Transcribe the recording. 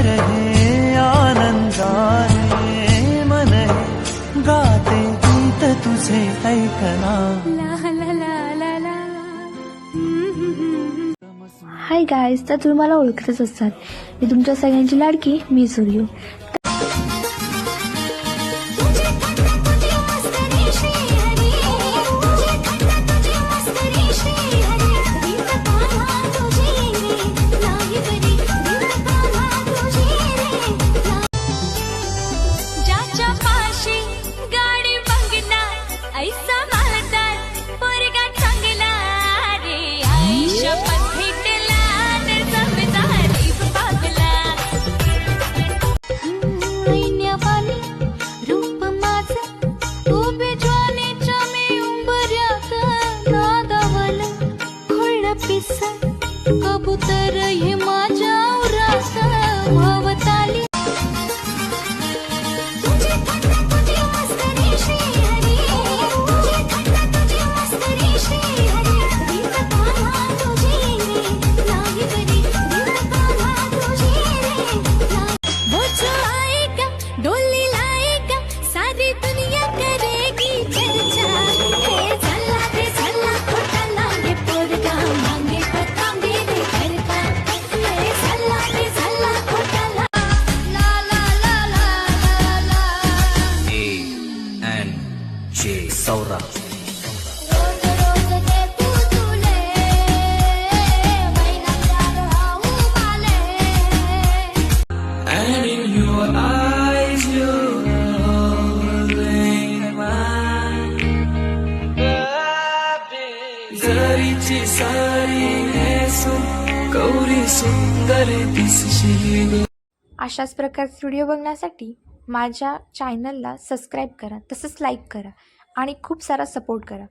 रहे आनंदाने मन हे गाते गीत तुझे ऐकना। हाय गाईज, तर तुम्ही मला ओळखतच असतात, मी तुमच्या सगळ्यांची लाडकी मी सूर्य। कबूतर हे माझ्या उरास भवताली। डोली लाएगा सारी दुनिया करेगी चर्चा। सौरा and in your eyes you're holding mine. जरीची सारी नेसून गौरी सुंदर दिसशील। अशाच प्रकारचे व्हिडिओ बघण्यासाठी माझ्या चॅनलला सबस्क्राईब करा, तसंच लाईक करा आणि खूप सारा सपोर्ट करा।